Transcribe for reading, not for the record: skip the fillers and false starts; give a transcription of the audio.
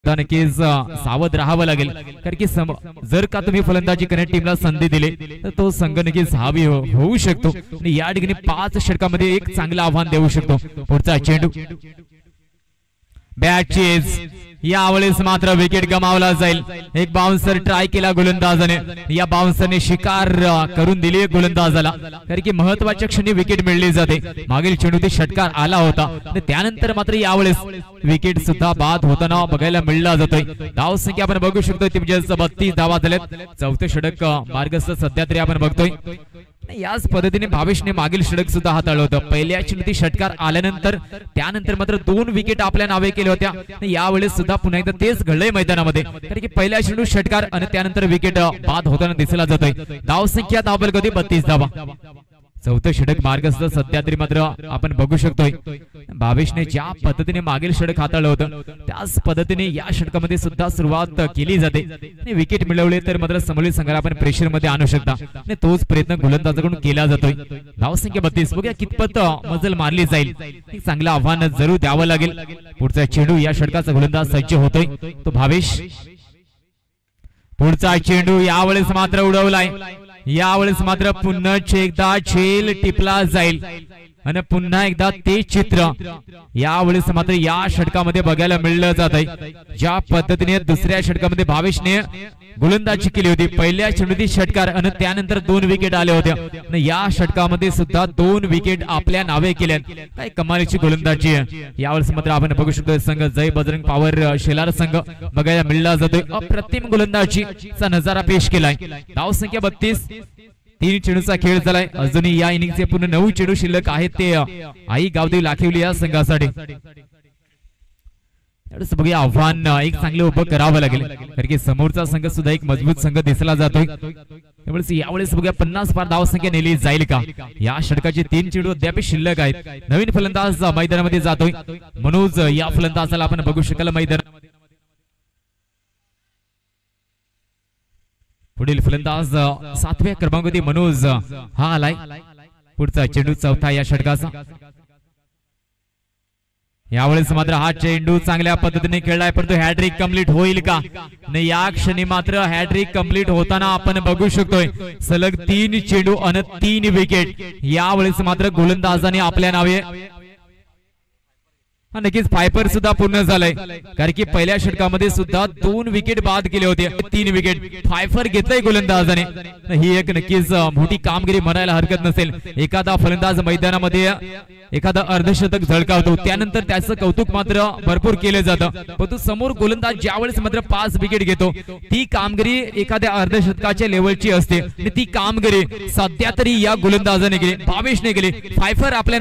नक्कीच सावध राहावं लागेल, कारण की जर का तुम्ही फलंदाजी करण्याच्या टीमला संधी दिली तर तो संघ नक्कीच हावी होऊ शकतो आणि या ठिकाणी 5 षटकामध्ये एक चांगलं आव्हान देऊ शकतो. पुढचा चेंडू बॅट चेज, यावेळेस मात्र विकेट गमावला जाईल. एक बाउन्सर ट्राय केला गोलंदाजाने, या बाउन्सरने शिकार करून दिली गोलंदाजाला, कारण की महत्वाच्या क्षणी विकेट मिळली जाते. मागील चेंडू षटकार आला होता, त्यानंतर मात्र यावेळेस विकेट सुद्धा बाद होताना बघायला मिळला जातोय. धाव संख्या आपण बघू शकतो ती म्हणजे 32 धावा झाल्यात. चौथे षटक मार्गस्थ सध्या तरी आपण बघतोय. याच पद्धतीने भावेशने मागील षटक सुद्धा हाताळलं होतं. पहिल्या चेंडूत षटकार आल्यानंतर त्यानंतर मात्र 2 विकेट आपल्या नावे केल्या होत्या. यावेळेस सुद्धा पुन्हा एकदा तेच घडलंय मैदानामध्ये, कारण की पहिल्या चेंडूत षटकार आणि त्यानंतर विकेट बाद होताना दिसला जातोय. धाव संख्या धावबलगती 32 धावा. चौथं षटक मार्गस्थ सध्या तरी मात्र आपण बघू शकतोय. भावेशने ज्या पद्धतीने मागील षटक हाताळलं होतं त्याच पद्धतीने या षटकामध्ये सुद्धा सुरुवात केली जाते. विकेट मिळवले तर मात्र समोरील संघाला आपण प्रेशर मध्ये आणू शकता आणि तोच प्रयत्न गोलंदाजाकडून केला जातोय. धाव संख्या 32. बघूया कितपत मजल मारली जाईल. एक चांगलं आव्हान जरूर द्यावं लागेल. पुढचा चेंडू या षटकाचा गोलंदाज सज्ज होतोय तो भावेश. पुढचा चेंडू यावेळेस मात्र उडवलाय. यावेळेस मात्र पुन्हा एकदा झेल टिपला जाईल आणि पुन्हा एकदा ते चित्र यावेळेस मात्र या षटकामध्ये बघायला मिळलं जात आहे. ज्या पद्धतीने दुसऱ्या षटकामध्ये भावेशने गोलंदाजी केली होती, पहिल्या चेंडूत षटकार आणि त्यानंतर 2 विकेट आले होते, या षटकामध्ये सुद्धा 2 विकेट आपल्या नावे केल्या. काय कमालीची गोलंदाजी आहे. यावेळेस मात्र आपण बघू शकतो संघ जय बजरंग पॉवर शेलार संघ बघायला मिळला जातोय. अप्रतिम गोलंदाजीचा नजारा पेश केलाय. धाव संख्या 32. 3 चेंडूचा खेळ झालाय. अजूनही या इनिंगचे पूर्ण 9 चेंडू शिल्लक आहेत ते आई गावदेवी लाखिवली या संघासाठी. बघूया आव्हान एक चांगलं उभं करावं लागेल, कारण की समोरचा संघ सुद्धा एक मजबूत संघ दिसला जातोय. यावेळेस बघूया 50 पार धाव संख्या नेली जाईल का. या षटकाचे 3 चेंडू अद्याप शिल्लक आहेत. नवीन फलंदाज मैदानामध्ये जातोय मनोज. या फलंदाजाला आपण बघू शकाल मैदानामध्ये. पुढील फलंदाज 7व्या क्रमांकावरती मनोज हा आलाय. पुढचा चेंडू चौथा या षटकाचा. यावेळेस मात्र हा चेंडू चांगल्या पद्धतीने खेळलाय, परंतु हॅट्रिक कंप्लीट होईल का. या क्षणी मात्र हॅट्रिक कंप्लीट होताना आपण बघू शकतोय सलग 3 चेंडू आणि 3 विकेट. यावेळेस मात्र गोलंदाजाने आपल्या नावे नक्कीच फायपर सुद्धा पूर्ण झालाय, कारण की पहिल्या षटकामध्ये सुद्धा 2 विकेट बाद केले होते. 3 विकेट फायफर घेतलाय गोलंदाजाने. ही एक नक्कीच मोठी कामगिरी म्हणायला हरकत नसेल. एखादा फलंदाज मैदानामध्ये एखादा अर्धशतक झळकावतो त्यानंतर त्याचं कौतुक मात्र भरपूर केलं जातं, परंतु समोर गोलंदाज ज्यावेळेस मात्र 5 विकेट घेतो ती कामगिरी एखाद्या अर्धशतकाच्या लेवलची असते. ती कामगिरी सध्या तरी या गोलंदाजाने केली, भावेशने केली. फायफर आपल्या